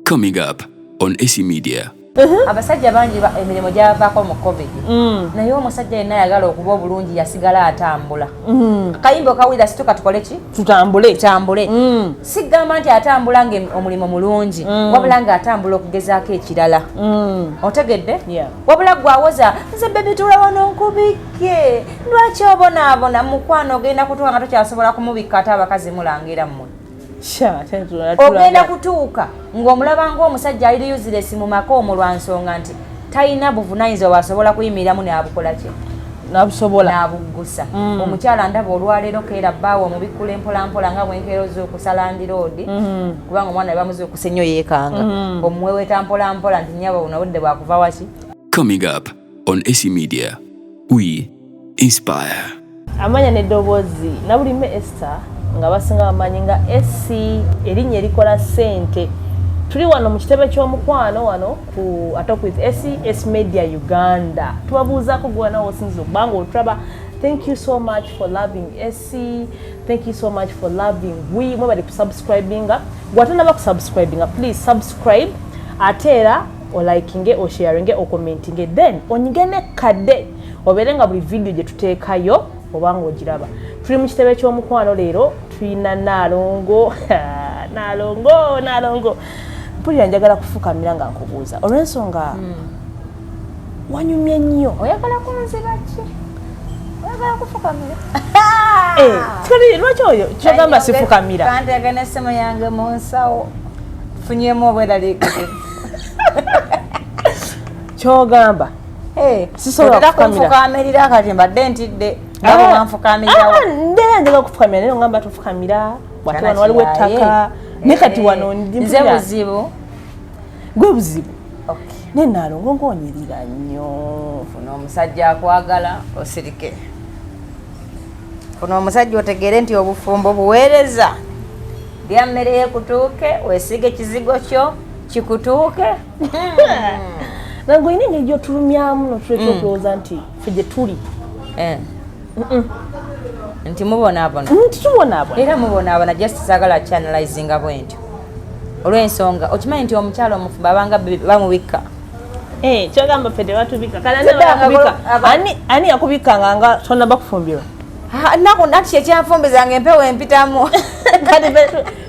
Coming up on AC Media. Abasajja bangi emirimu gyavaako mu COVID. Naye omusajja yenna ayagala okuba obulungi yasigala atambula. Akayimba kawulira situka tukole ki? Tutambule. Sigamba nti atambula ng'omulimu mulungi, wabula ng'atambula okugezaako ekirala. Otegedde? Wabula gwawoza nze bebi tula wano nkubike. Lwaki obonaabona mukwano ogenda kutuuka nga tokyasobola kumubikka ate abakazi mulangira mmwe. Ogenda kutuuka ng'omulaba ng'omusajja ali useless mu maka omwo lwa nsonga nti talina buvunaanyizibwa bw'asobola kuyimiriramu n'abukola ki? N'abuggusa. Omukyala ndaba olwaleero keera bbaawe omubikkula empolampola nga bwenkeeroza okusala ndiroodi kubanga omwana we bamuzuukusa ennyo yeekanga. Omuweweeta mpolampola nti nnyabo buno budde bwakuva waki? Coming up on AC Media. We inspire. Amanya n'eddoboozi Nabulime Esther nga basinga bamanyi nga SC erinnya erikola ssente. Tuli wano mu kitebe ky'omukwano wano ku Atalk with SC Media Uganda. Tubabuuzaako gwana osinziza okubanga otulaba. Thank you so much for loving SC. Thank you so much for loving we. Mwebali kusubscribinga. Gwatanaba kusubscribinga. Please subscribe. Ate era olikinge, osharinge, okommentinge. Then onyigene kadde obeerenga buli video gye tuteekayo obanga ogiraba. Tuli mu kitebe ky'omukwano leero tulina Nalongo. Nalongo. Mpulira njagala kufukamira nga nkubuuza. Olw'ensonga wanyumye nnyo. Oyagala kunziba ki? Oyagala kufukamira? Tuli lwaki oyo kyogamba sifukamira? Kanti agana essimu yange mu nsawo. Funyemu obweraliikirivu. Kyogamba? Sisobola kufukamirira kati mbadde ntidde. Nabo banfukamirawo. Ndera njagala kufukamira naye ngamba tufukamira. Watu wano waliwo ettaka. Ne kati wano ndi nze buzibu. Gwe buzibu. Okay. Ne Nalongo ng'onyirira nnyo. Funa omusajja akwagala osirike. Funa omusajja otegeere nti obufumbo buweereza. Lya mmere yekutuuke, weesige ekizigo kyo kikutuuke. Nango ine ng'egyo tulumyamu n'otuleka okulowooza nti ffe gye tuli. Nti mubonaabona. Tubonaabona. Era mubonaabona just sagala channelizinga bwentyo. Olw'ensonga okimanyi nti omukyalo omufumba abanga bamubikka. Kyogamba ffe tebatubikka. Ani yakubikkanga nga tonna bakufumbirwa? Naku nati kyekyanfumbizanga empewo empitamu. Kati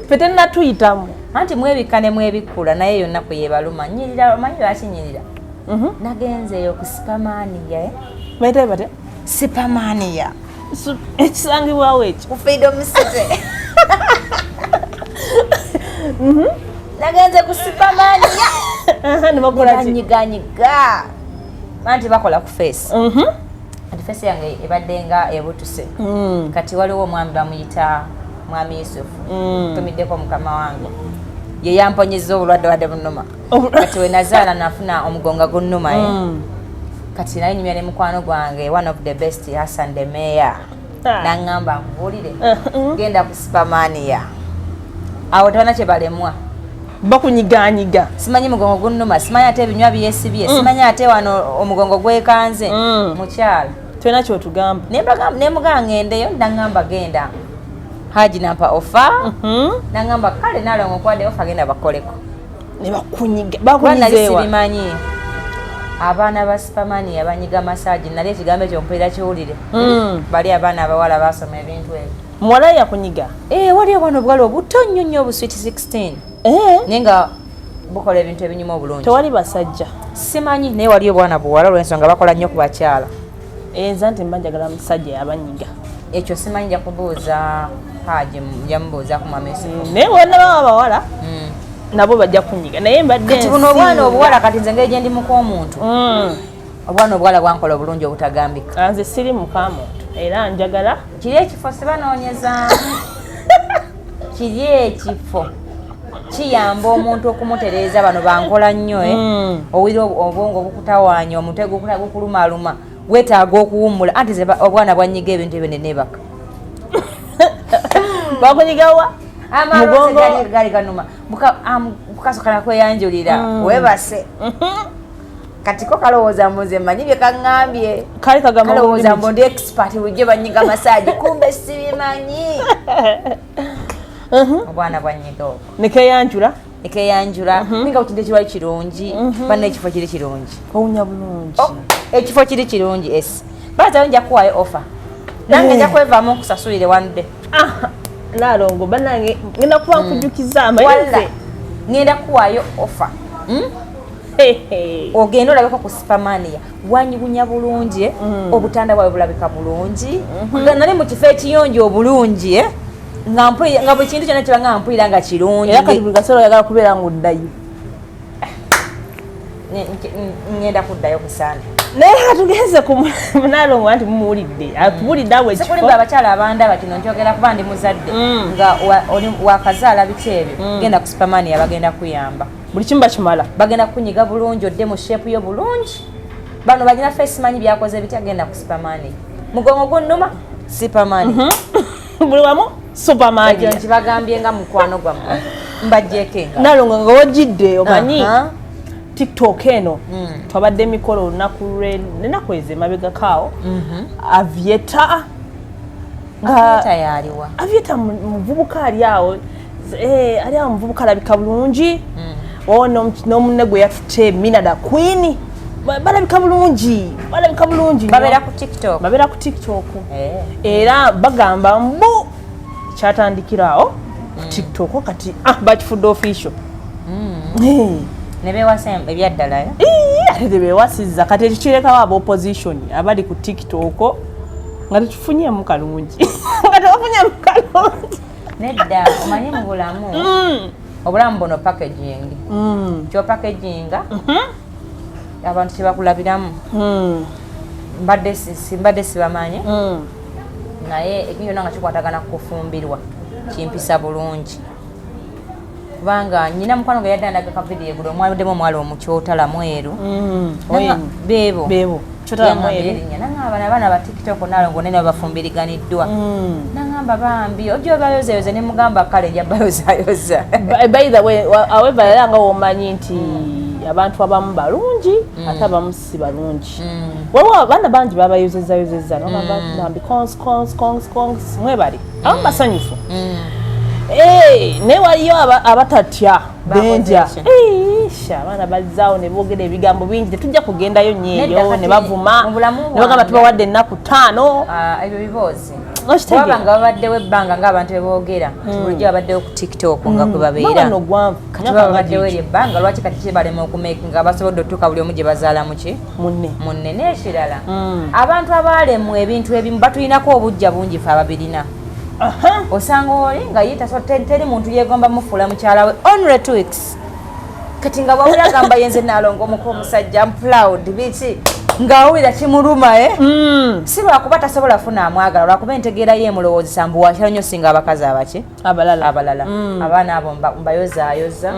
ffe tennatuyitamu. Anti mwebikka ne mwebikkula naye yonna kwe yebaluma. Nnyirira omanyi lwaki nnyirira? Nagenzeeyo ku Supermania. Bayitabe bate? Supermania. Ekisangibwawo ekyo ku Freedom City. Nagenze ku Supermania. Nebakola ki? Nyiganyiga. Anti bakola ku face. Anti face yange ebadde nga ebutuse. Kati waliwo omwami bamuyita Mwami Yusufu. Tumiddeko mukama wange. Ye yamponyezza obulwadde wadde bunnuma. Kati we nazaala nafuna omugonga gunnuma. Kati naye nyumya ne mukwano gwange one of the best Hassan the Mayor. Nangamba nkubuulire genda ku Supermania. Awo tebana kye balemwa. Bakunyiganyiga. Simanyi mugongo gunnuma, simanyi ate ebinywa byesibye, simanyi ate wano omugongo gwekanze. Mukyala. Twena kyotugamba. Ne muganga ngendeyo nangamba genda. Haji nampa ofa. Nangamba kale Nalongo kwadde ofa genda bakoleko. Ne bakunyiga. Bakunyizeewa. Simanyi. Abaana ba Supermania abanyiga massage nali ekigambo ekyo mpeera kiwulire. Bali abaana abawala basoma ebintu ebyo. Muwala yakunyiga? Waliyo bwano obugalo obuto nnyo nnyo obusweet 16. Naye nga bukola ebintu ebinyuma obulungi. Tewali basajja? Simanyi naye waliyo bwana buwala olw'ensonga bakola nnyo ku bakyala. Nze nti mba njagala musajja yabanyiga. Ekyo simanyi nja kubuuza Haji njamubuuza ku Mwami Yusufu. Naye wonna baba abawala nabo bajja kunyiga naye mbadde kati buno obwana obuwala kati nze ngeri gye ndi muka omuntu. Obwana obuwala bwankola obulungi obutagambika. Nze siri muka muntu era njagala kiri ekifo sibanoonyeza. Kiri ekifo kiyamba omuntu okumutereeza bano bankola nnyo owulira obwongo bukutawaanya omutwe gukulumaluma weetaaga okuwummula anti ze obwana bwanyiga ebintu ebyo nenebaka. Bakunyigawa? Mugongo gali kanuma bukasokala kweyanjulira webase. Kati ko kalowooza mbuze manyi bye kaŋŋambye. Kale kagamba kalowooza mbu ndi expert bujje banyiga massage kumbe sibimanyi. Obwana bwanyiga okwo. Nekeyanjula? ekeyanjula ninga utinde kiwali kirungi banne ekifo kiri kirungi owunya bulungi ekifo kiri kirungi es baza nja kuwayo offer nange nja kwevaamu okusasulire one day Nalongo banange ngenda kuba nkujukiza amayinze ngenda kuwayo offer ogenda olabeka ku Supermania wanyigunya bulungi obutanda bwawe bulabika bulungi nali mu kifo ekiyonjo obulungi nga buli kintu kyonna kiba nga mpulira nga kirungi era kati buli kaseera oyagala kubeera ng'oddayo ngenda kuddayo kusaana naye atugenze ku Nalongo anti mumuwulidde atuwulidde awo ekifo sikulimba abakyala abandaba kino nkyogera kuba ndi muzadde nga wakazaala biki ebyo genda ku Supermania bagenda kuyamba buli kimu bakimala bagenda kunyiga bulungi odde mu sheepu yo bulungi bano bagina face manyi byakoze bitya genda ku Supermania mugongo gunnuma Supermania buli wamu Supermania ekyo nkibagambye nga mukwano gwammwe mbajjeeko enga Nalongo nga wajjidde omanyi TikTok eno twabadde emikolo olunaku lwenaku ezo emabegakaawo Avieta yaliwa Avieta muvubuka ali awo muvubuka alabika bulungi n'omunne gwe yatutte Minada Queen balabika bulungi babeera ku TikTok era bagamba mbu kyatandikiraawo ku TikTok kati bakifudde official nebewasa ebyaddala ate tebewasizza kati ekyo kirekawo aba opposition abali ku TikTok nga tetufunyemu kalungi nga tebafunyemu kalungi nedda omanyi mu bulamu obulamu buno packaging kyo packaginga abantu kyebakulabiramu mbadde sibamanye naye ekintu kyonna nga kikwatagana kufumbirwa kimpisa bulungi kubanga nyina mukwano gwe yaddandaga kavidiyo gulo omwaluddemu omwala omukyotala mweru beebo abaana ba TikTok Nalongo nene bafumbiriganiddwa nangamba bambi ojja bayozayoza ne mugamba kale nja bayozayoza by the way however era nga womanyi nti abantu abamu balungi ate abamu si balungi waliwo abaana bangi babayozezayozeza nogamba cons mwebali abamu basanyufu naye waliyo abatatya bendya abaana bazaawo ne boogera ebigambo bingi tetujja kugendayo nyeeyo ne bavuma ne bagamba tubawadde ennaku 5 ebyo biboozi waba nga babaddewo ebbanga ng'abantu beboogera bulijjo babaddewo ku TikTok nga kwe babeera kati baba babaddewo eri ebbanga lwaki kati kibalema okumeeki nga basobodde otuuka buli omu gye bazaala muki munne n'ekirala abantu abalemu ebintu ebimu batulinako obujja bungi fe ababirina osanga oli nga teri muntu yegomba mufuula mukyala we only 2 weeks kati nga bwawulira gamba yenze Nalongo omusajja I'm proud biki ng'awulira kimuluma si lwakuba tasobola funa amwagala lwakuba entegeera ye emulowoozesa mbu wakyalo nnyo singa abakazi abalala abaana abo mbayozaayoza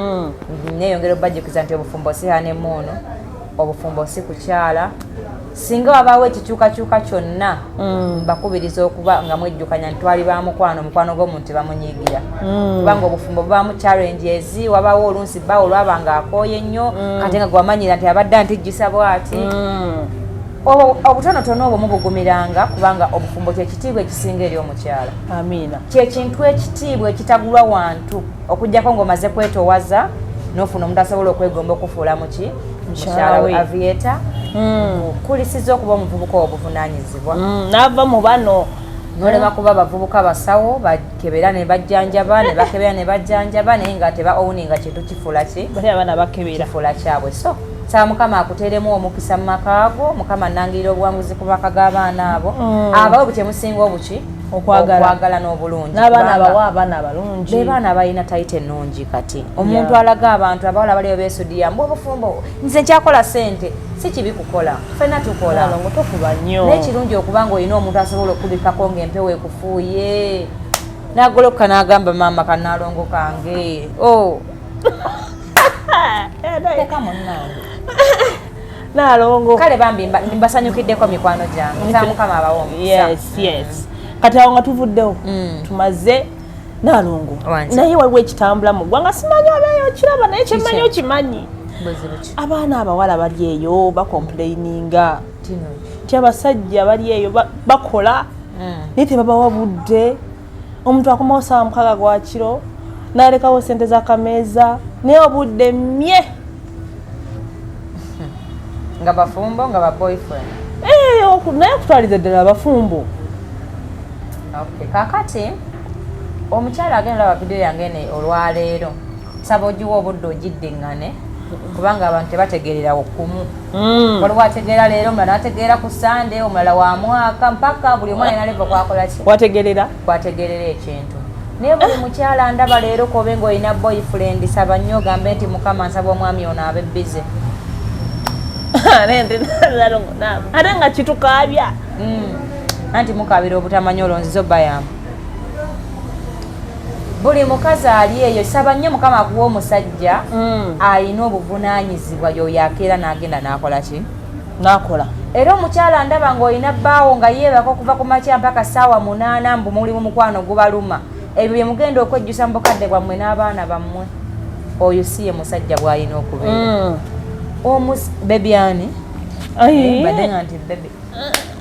neeyongera obbajukiza nti obufumbo si hanemuuno obufumbo si kukyala singa wabaawo ekikyukakyuka kyonna mbakubiriza okuba nga mwejjukanya ntwali ba mukwano gw'omuntu bamunyiigira kubanga obufumbo bubaamu challenges wabaawo oluusi bba olwabanga akooye nnyo kati nga gwamanyira nti abadde antijjisa bw'ati obutonotono obwo mubugumiranga kubanga obufumbo kyekitiibwa ekisinga eri omukyala kyekintu ekitiibwa ekitagulwa wantu okuggyako ng'omaze kwetoowaza n'ofuna omuntu asobola okwegomba okufuula muki mukyala we Avieta kulisiza okuba omuvubuka obuvunaanyizibwa n'ava mu bano nolema kuba abavubuka basawo bakebera ne bajjanjaba ne bakebera ne bajjanjaba naye nga teba owuninga kintu kifuula kifuula kyabwe so saba mukama akuteeremu omukisa mu makaago mukama nangirira obuwanguzi ku baka g'abaana abo abawe bukyemusinga obuki okwagala n'obulungi n'abaana abawa abaana abalungi be baana balina tayite ennungi kati omuntu alaga abantu abawala baliyo beesudira mbu obufumbo nze nkyakola ssente si kibi kukola ffenna tukola Nalongo tofuba nnyo n'ekirungi okuba ng'olina omuntu asobola okubikako ng'empewo ekufuuye n'agolokoka n'agamba maama Nalongo kange teka munnange Nalongo kale bambi mbasanyukiddeko mikwano gyange nsaba mukama abawo yes kati awo nga tuvuddewo tumaze Nalongo naye waliwo ekitambula mu ggwanga simanyi obeeyo okiraba naye kyemmanyi okimanyi abaana abawala bali eyo bakomplaininga ti abasajja bali eyo bakola naye tebabawa budde omuntu akomawo saawa 6 gwa kiro n'alekawo ssente z'akameeza naye obudde mmye nga bafumbo nga ba boyfriend naye okutwaliza ddala abafumbo. Okay, kakati omukyala agenda laba video yange ne olwaleero saba ogiwa obudde ogiddiŋŋane kubanga abantu tebategeerera okumu. Waliwo ategeera leero, omulala n'ategeera ku Sande, omulala wa mwaka mpaka buli omwana alina levo kwakola ki kwategeerera ekintu. Naye buli mukyala ndaba leero kobe ng'olina boyfriend saba nnyo ogambe nti Mukama nsaba omwami ono abe bize. Ate nga kitukaabya anti mukabira obutamanya olonzizo bayamu. Buli mukazi ali eyo saba nnyo Mukama akuwa omusajja alina obuvunaanyizibwa y'oyo akeera n'agenda n'akola ki n'akola. Era omukyala ndaba ng'olina bbaawo nga yeebaka okuva ku makya mpaka ssaawa 8 mbu mulimu mukwano gubaluma. Ebyo bye mugenda okwejjusa mu bukadde bwammwe n'abaana bammwe. Oyo si ye musajja bw'alina okubeera. Bebyani badde nga nti bebe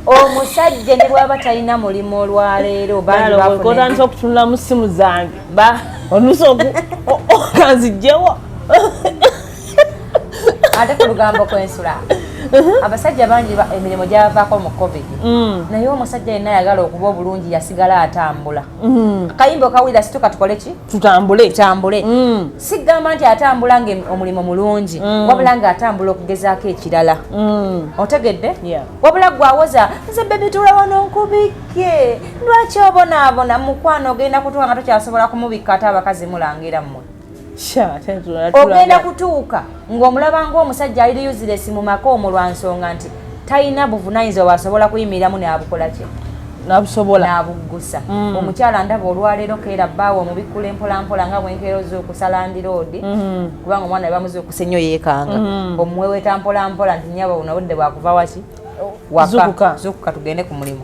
omusajja ne bw'aba talina mulimu olwaleero otandisa okutunula mu ssimu zange oluusi okanzijjewo ate ku lugambo kwensula. Abasajja bangi emirimu gyabavaako mu covid naye omusajja yenna ayagala okuba obulungi yasigala atambula. Akayimba okawulira situka tukole ki tutambule. Sigamba nti atambula nga omulimu mulungi wabula nga atambula okugezaako ekirala. Otegedde wabula gwawoza nze bebi tula wano nkubike lwaki obonaabona mukwano ogenda kutuuka nga tokyasobola kumubikka ate abakazi mulangira mmwe. Ogenda kutuuka ng'omulaba ng'omusajja ali useless mu maka omwo lwa nsonga nti talina buvunaanyizibwa bw'asobola kuyimiriramu n'abukola ki n'abuggusa. Omukyala ndaba olwaleero keera bbaawo omubikkula empolampola nga bwenkeeroza okusala ndiroodi kubanga omwana we bamuzuukusa ennyo yeekanga omuweweta mpolampola nti nnyaba buno budde bwakuva waki waka zuukuka tugende ku mulimu.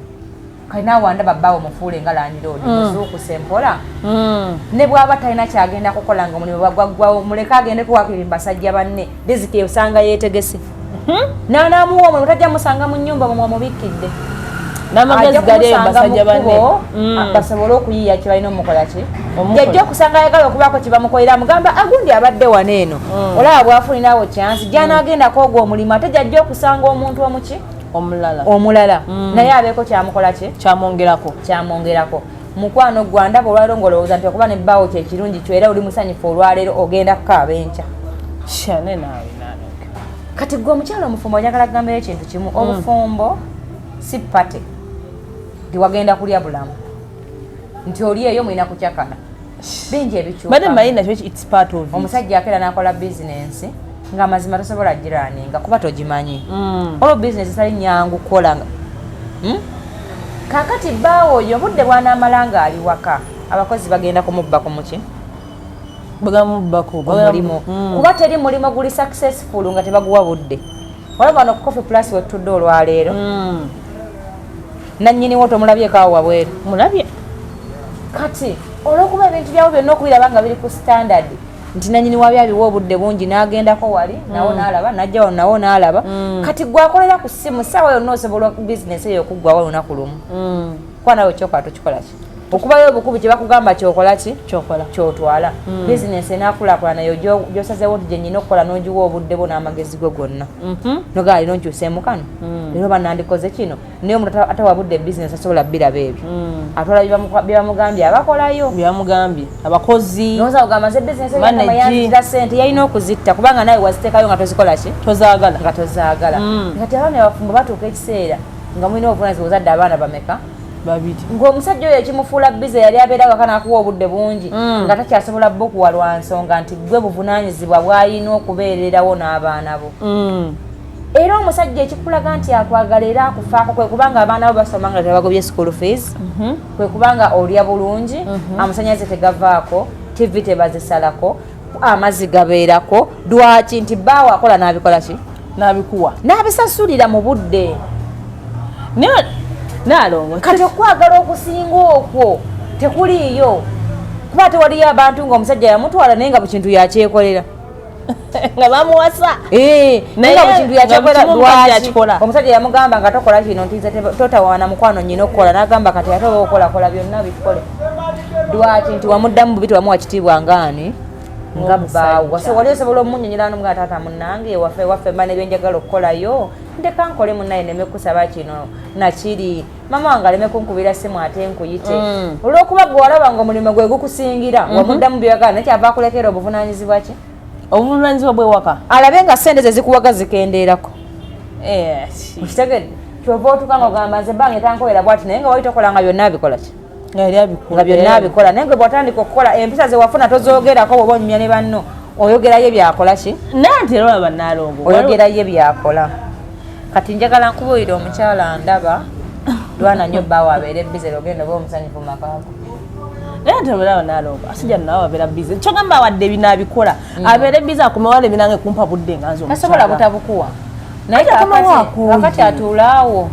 Kalina wandaba bbaawo mufuule nga landiroodi muzuukuse mpola ne bw'aba talina kyagenda kukola nga omulimu bagwaggwawo muleke agende kuwakirira basajja banne riziki osanga yeetegese n'anaamuwa omulimu tajja musanga mu nnyumba mwe mubikkidde n'amagezi gali basajja banne basobole okuyiiya kye balina omukola ki jajja okusanga ayagala okubaako kye bamukolera mugamba agundi abadde wano eno olaba bwafunirawo kyansi gy'anaagendako ogwo omulimu ate jajja okusanga omuntu omuki omulala naye abeeko kyamukola ki kyamwongerako. Mukwano gwa ndaba olwaleero ng'olowooza nti okuba ne bbaawo kye kirungi kyo era oli musanyufu olwaleero ogenda kukaaba enkya. Kati gwe omukyala omufumbo njagala kugambayo ekintu kimu. Obufumbo si pate nti wagenda kulya bulamu nti oli eyo mulina kucyakana bingi ebikyuka. Omusajja akeera n'akola bizinensi nga mazima tosobola giraninga kuba togimanyi olwo bizinesi tali nyangu kukola. Kakati bbaawo oyo obudde bw'anaamala nga ali waka abakozi bagenda kumubbako muki omulimu kuba teri mulimo guli successful nga tebaguwa budde. Olaba wano ku Coffee Plus wetutudde olwaleero nannyiniwo tomulabyeko awo wabweru mulabye. Kati olw'okuba ebintu byawo byonna okubiraba nga biri ku standard nti nannyini wabyo abiwa obudde bungi n'agendako wali nawo n'alaba n'ajja wano nawo n'alaba. Kati gwakolera ku ssimu ssaawa yonna osobola bizinesi eyo okuggwawo olunaku lumu kuba nawe ekyokola tokikola ki okubayo obukubi kye bakugamba kyokola ki kyotwala. Bizinesi enaakulaakulana nayo gy'osazeewo nti gye nnyina okukola n'ogiwa obudde bwo n'amagezi go gonna nogaa lino nkyuseemu kano leero banandikoze kino naye omuntu atawa budde bizinesi asobola biraba ebyo atwala bye bamugambye abakolayo abakozi noza ogamba ze bizinesi yanzira ssente yalina okuzitta kubanga nawe waziteekayo nga tozikola ki nga tozaagala. Kati abaana abafumbo batuuka ekiseera nga mulina obuvunaanyizibwa ozadde abaana bameka ng'omusajja oyo ekimufuula bize yali abeera kana akuwa obudde bungi nga takyasobola bbukuwa lwa nsonga nti gwe buvunaanyizibwa bw'alina okubeererawo n'abaana bo. Era omusajja ekikulaga nti akwagala era akufaako kwe kubanga abaana bo basoma nga tebagobye school fees kwe kubanga olya bulungi amasannyalaze tegavaako TV tebazisalako amazzi gabeerako lwaki nti bbaawo akola n'abikola ki n'abikuwa n'abisasulira mu budde. Nalongo kati okwagala okusinga okwo tekuliiyo kuba tewaliyo abantu ng'omusajja yamutwala naye nga buli kintu yakyekolera nga bamuwasa naye nga buli kintu yakyekolera lwaki omusajja yamugamba nga tokola kino nti totawaana mukwano nnyina okukola n'agamba kati ate oba okolakola byonna bikole lwaki nti wamuddamu bubi tewamuwa kitiibwa ngaani nga bbaawo so wali osobola omunnyonnyola n'omugaa taata munnange waffe mba nebyenjagala okukolayo ndeka nkole munnaye neme kusaba kino nakiri mama wange aleme kunkubira ssimu ate nkuyite olw'okuba gwe walaba nga omulimu gwe gukusingira wamuddamu byeyagala nakyava akulekera obuvunaanyizibwa ki obuvunaanyizibwa bwewaka alabe nga ssente ze zikuwaga zikendeerako okitegedde kyova otuka nga ogamba nze bange tankowera bwati naye nga wali tokola nga byonna abikola ki nga byonna abikola naye gwe bw'otandika okukola empisa ze wafuna tozoogerako bwoba onyumya ne banno oyogerayo byakola ki nanti era olaba Nalongo oyogerayo byakola kati njagala nkubuulira omukyala ndaba lwana nnyo bbaawo abeere bize ogenda oba omusanyufu mu makaago naye ate olaba Nalongo asijja nawe abeera bize kyogamba wadde ebinaabikola abeere bize akomewala ebinange kumpa budde nga nze tasobola butabukuwa naye kakati atuulaawo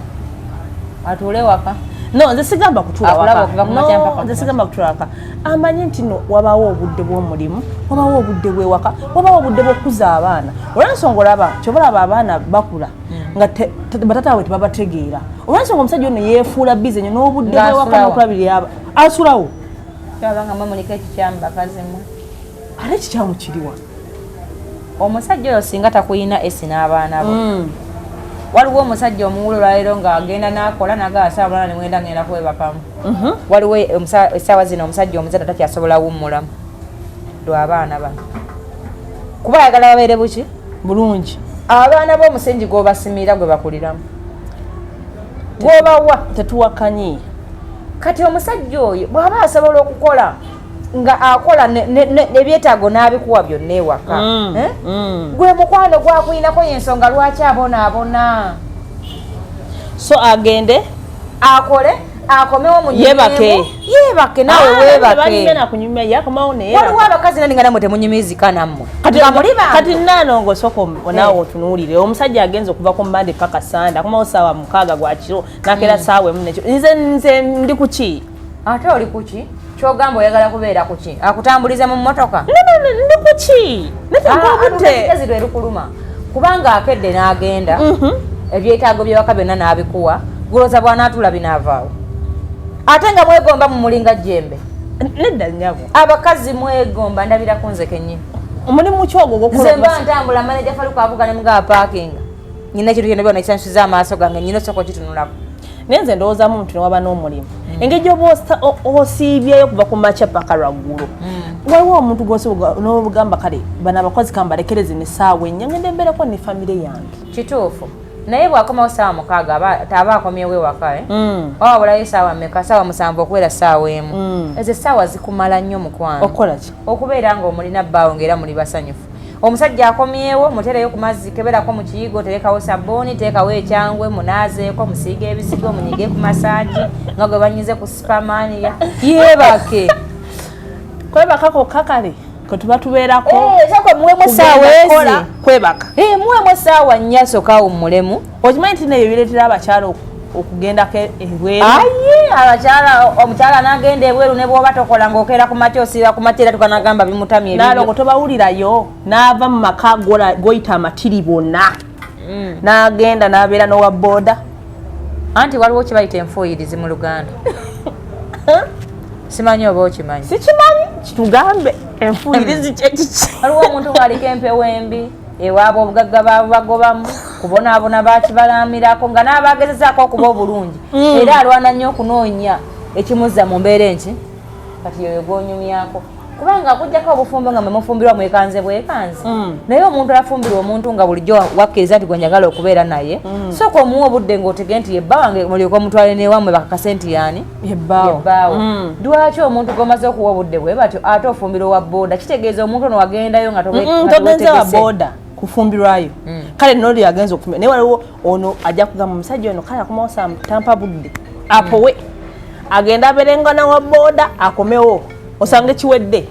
atuule waka no nze sigamba kutuula waka nze sigamba kutuula waka amanyi nti no wabaawo obudde bw'omulimu wabaawo obudde bw'ewaka wabaawo obudde bw'okuza abaana olw'ensonga olaba kyobalaba abaana bakula nga batata we tebabategeera olw'ensonga omusajja ono yeefuula bize nyo n'obudde bw'ewaka n'okulabirira aba asulawo kyabanga mwemuliko ekikyamu bakazimu ate ekikyamu kiriwa omusajja oyo singa takuyina esi n'abaana bo waliwo omusajja omuwulula leero ng'agenda n'akola nagaasa bulana niwenda ngenda kwebakamu waliwo essaawa zino omusajja omuzadde takyasobola wummulamu lw'abaana bano kuba ayagala babeere buki bulungi abaana b'omusingi gw'obasimira gwe bakuliramu gw'obawa tetuwakanye kati omusajja oyo bw'aba asobola okukola nga akola ebyetaago n'abikuwa byonna ewaka gwe mukwano gwakuyinako yensonga lwaki abonaabona so agende akole akomewo mu yebake nawe webakewaliwo abakazi naningana mwe temunyumizika nammwe kati Nalongo soko naawe otunuulire omusajja agenza okuva ku Monday paka Sunday akomawo saawa 6 gwa kiro nakera saawa emu nekyo nze ndi kuki ate oli kuki kyogamba oyagala kubeera kuki akutambuliza mu mmotoka ndi kuki neziro erukuluma kubanga akedde n'agenda ebyetaago byewaka byonna n'abikuwa guloza bw'anaatula binaavaawo ate nga mwegomba mu mulinga jjembe nedda nyabo abakazi mwegomba ndabirako nze kennyini omulimu kyogwo nze mba ntambula manaja faluka avuga ne mugaa paakinga nyina ekintu kyonna byonna ekisansuza amaaso gange nyina osooka okitunulako naye nze ndowoozamu nti newaba n'omulimu engeri gyoba osiibyeyo okuva ku makya paka lwaggulu waliwo omuntu n'obugamba kale bano abakozi kambalekereze n'essaawa ennya ngende mbeereko ne famire yange kituufu naye bwakomawo saawa 6 aba akomyewo ewaka wabulayo saawa mmeka saawa 7 okubeera saawa emu ezo essaawa zikumala nnyo mukwano okukola ki okubeera nga omulina bbaawo ng'era muli basanyufu omusajja akomyewo mutereyo ku mazzi keberako mu kiyigo terekawo sabbuuni teekawo ekyangwe munaazeeko musiiga ebizigo munyige ku masaagi nga gwe banyize ku supermania yeebake kwebakako kakale kwetuba tubeerako muwemu essaawa ezi kwebaka muwemu essaawa 4 soka wummulemu okimanyi nti nayo bireetera abakyala okugendako ebweru omukyala n'agenda ebweru ne bw'oba tokola ng'okeera ku makya osiira ku makya era tukanagamba bimutamye Nalongo tobawulirayo n'ava mu maka goyita amatiri bonna n'agenda n'abeera n'owa booda anti waliwo kibayita enfuuyirizi mu Luganda simanyi oba okimanyi sikimanyi kitugambe enfuuyirizi kyekiki waliwo omuntu bw'aliko empewo embi ewaabwe obugagga bagobamu kubonaabona bakibalamirako nga n'abagezezaako okuba obulungi era alwana nnyo okunoonya ekimuzza mu mbeera enki kati yoyo gwonyumyako kubanga akuggyako obufumbo nga mwemufumbirwa mwekanze bwekanze naye omuntu afumbirwa omuntu nga bulijjo wakkiriza nti gwe njagala okubeera naye sooka omuwa obudde ng'otege nti yebbawa mulyoka omutwale newammwe bakakase nti yaani yebbaawo lwaki omuntu gomaze okuwa obudde bwe batyo ate ofumbira owa booda kitegeeza omuntu ono wagendayo nga togenza wa booda kufumbirwayo kale noli agenza okufumbira naye waliwo ono ajja kugamba omusajja ono kale akomawo saa tampa budde apowe agenda aberengana wa booda akomewo osange kiwedde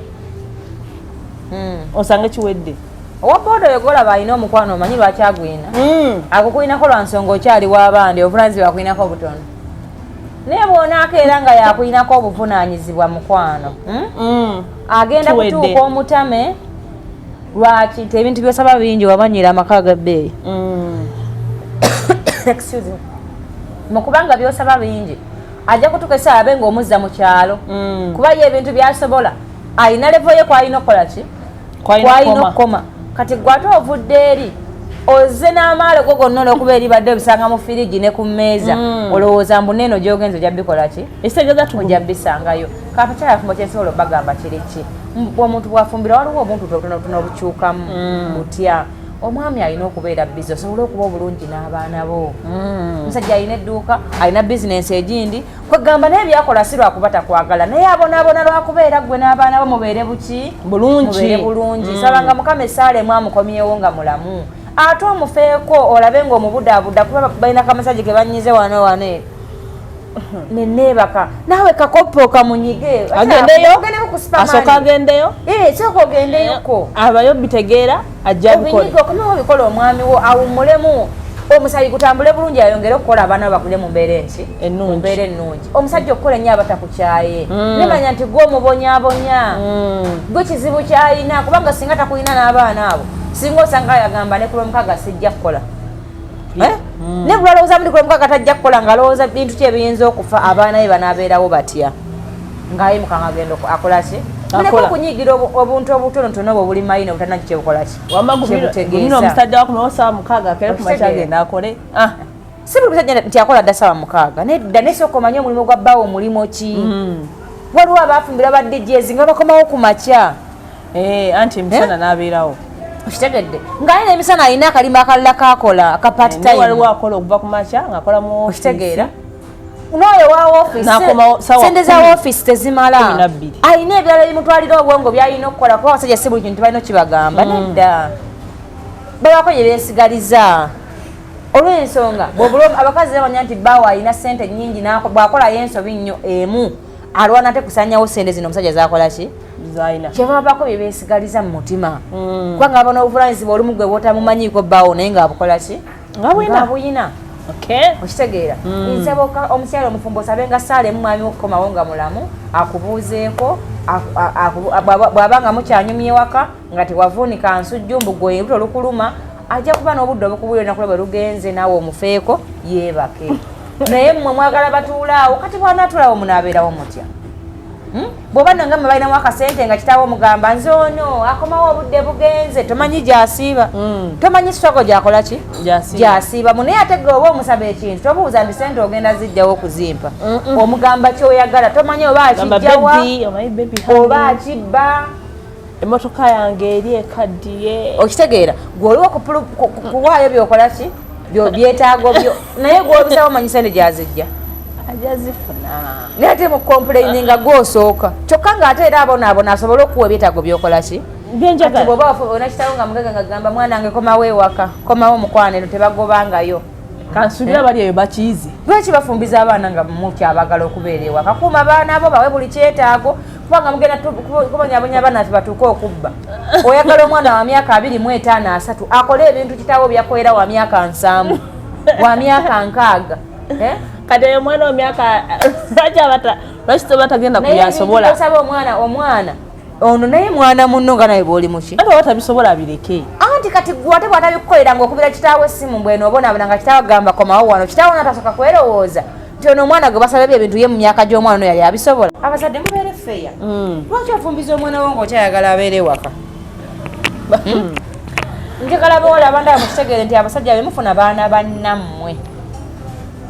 osange kiwedde owa booda oyo golaba alina omukwano omanyi lwaki agwina akukuyinako lwa nsonga okyali w'abandi obuvunaanyizibwa akuyinako obutono naye bw'onaako era nga yakuyinako obuvunaanyizibwa mukwano agenda kutuuka omutame lwaki nti ebintu byosaba bingi wamanyira amaka g'ebbeeyi mukubanga byosaba bingi ajja kutuuka essaawa abe ng'omuzza mu kyalo kuba ye ebintu byasobola alina levo ye kwalina okukola ki kwalina okukoma kati gwate ovudde eri oze n'amaalo go gonna olwokuba eribadde obisanga mu firigi ne ku mmeeza olowooza mbu neeno gyogenza ojja bikola ki ojja bisangayo kapakyala afumbo kyensobola obagamba kiriki omuntu bwafumbira waliwo obuntu tonotono obukyukamu butya omwami alina okubeera bizi osobole okuba obulungi n'abaana bo omusajja alina edduuka alina bizinensi egindi kwegamba naye byakola si lwakuba takwagala naye abonaabona lwakubeera gwe n'abaana bo mubeere buki bulungi sabanga mukama essaalemu amukomyewo nga mulamu ate omufeeko olabe ng'omubudaabuda kuba balina kamasajja ke banyize wano wane neneebaka naawe kakopo okamunyige asooka agendeyo sooka ogendeyoko abayo bitegeera ajja obinyiga okomewo bikola omwami wo awummulemu omusayi gutambule bulungi ayongere okukola abaana bakule mu mbeera ennungi omusajja okukola ennyo abatakukyaye nemanya nti gwe omubonyaabonya gwe kizibu kyalina kubanga singa takulina n'abaana abo singa osanga yagamba ne ku lwomukaga sijja kukola ne bulowooza muli ku lwomukaga tajja kukola ng'alowooza bintu ki ebiyinza okufa abaana be banaabeerawo batya ng'ayimuka ng'agenda akola ki muleke okunyiigira obuntu obutonotono obwo buli mayina butanaki kyebukola ki omusajja wakumawo sawa mukaaga akere ku makya agenda akole si buli musajja nti akola dda sawa mukaaga nedda nesooka omanye omulimu gwa bbaawo omulimu ki waliwo abaafumbira badijezi nga bakomawo ku makya anti emisana n'abeerawo okitegedde ng'aye n'emisana alina akalimba akalala kakola akapatitime akola okuva ku makya ng'akola mu okitegeera n'oyo wa woofiisi sente za woofiisi tezimala alina ebirala ebimutwalira obwongo byalina okukola kuba abasajja si buli kintu balina okibagamba nedda babako gye beesigaliza olw'ensonga abakazi bamanya nti bbaawo alina sente nnyingi bw'akolayo ensobi nnyo emu alwana ate kusanyawo sente zino omusajja zakola ki kyebabako bye beesigaliza mu mutima kubanga abona obuvunanyizibwa olumu gwe bwotamumanyiiko bbaawo naye ng'abukola ki nga buyina okitegeera nsaba omukyala omufumbo osabe nga saalemu mwami okukomawo nga mulamu akubuuzeeko bw'abanga mukyanyumya ewaka nga tewavuunika nsujjumbu gwe luto olukuluma ajja kuba n'obudde obukubulira nakula bwe lugenze naawe omufeeko yeebake naye mmwe mwagala batuulaawo kati bw'anaatulaawo munaabeerawo mutya bw'oba nangamba balinamu akasente nga kitaawo omugamba nze ono akomawo obudde bugenze tomanyi gyasiiba tomanyi sitwago gyakola ki gyasiiba mu naye ate gwe oba omusaba ekintu tobuuza nti sente ogenda zijjawo okuzimpa omugamba kyoyagala tomanyi oba akijjawa oba akibba emmotoka yange eri ekaddiye okitegeera gwe oliwo kuwaayo byokola ki byetaago byo naye gw'obisaba omanyi sente gyazijja ajazifuna naye ate mu complaini nga gwosooka kyokka ng'ate era abonaabona asobole okuwa ebyetaago byokola ki byenjagala bw'oba onakitawo nga mugagga nga gamba mwana wange komawo ewaka komawo omukwaniro tebagobangayo kansuubira bali eyo bakiizi lwaki bafumbiza abaana nga mukyabagala okubeera ewaka kuuma abaana abo bawe buli kyetaago kubanga mugenda kubonyabonya abaana tebatuuke okubba oyagala omwana wa myaka 25 akole ebintu kitaawo byakolera wa myaka 7 wa myaka 6 kati oyo omwana wa myaka lwaki tebatagenda kubyasobola osaba omwana ono naye mwana munno nga nawe bw'oli muki ate oba tabisobola abireke anti kati gwate bwatabikukolera ng'okubira kitaawo essimu mbweno obonaabona nga kitaawo gamba komawo wano kitaawo natasooka kwerowooza nti ono omwana gwe basaba ebintu ye mu myaka gy'omwana ono yali abisobola abazadde mubeere feeya lwaki ofumbiza omwana wo ng'okyayagala abeere ewaka njagala bawala abandala mukitegeere nti abasajja bemufuna baana bannammwe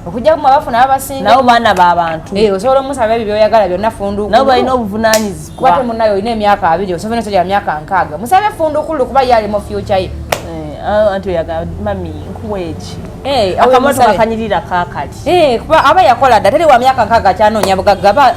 okujja kumwe abafuna abasinga nabo baana b'abantu osobola omusaba ebyo byoyagala byonna funduukulu nabo balina obuvunaanyizibwa kwate munnayo olina emyaka 2 osobola nosajja myaka 6 musabe funduukulu kuba yali mu future ye anti oyagala mami nkuwa eki akamotoka kanyirira kaakati kuba aba yakola dda teri wa myaka 6 akyanoonya bugagga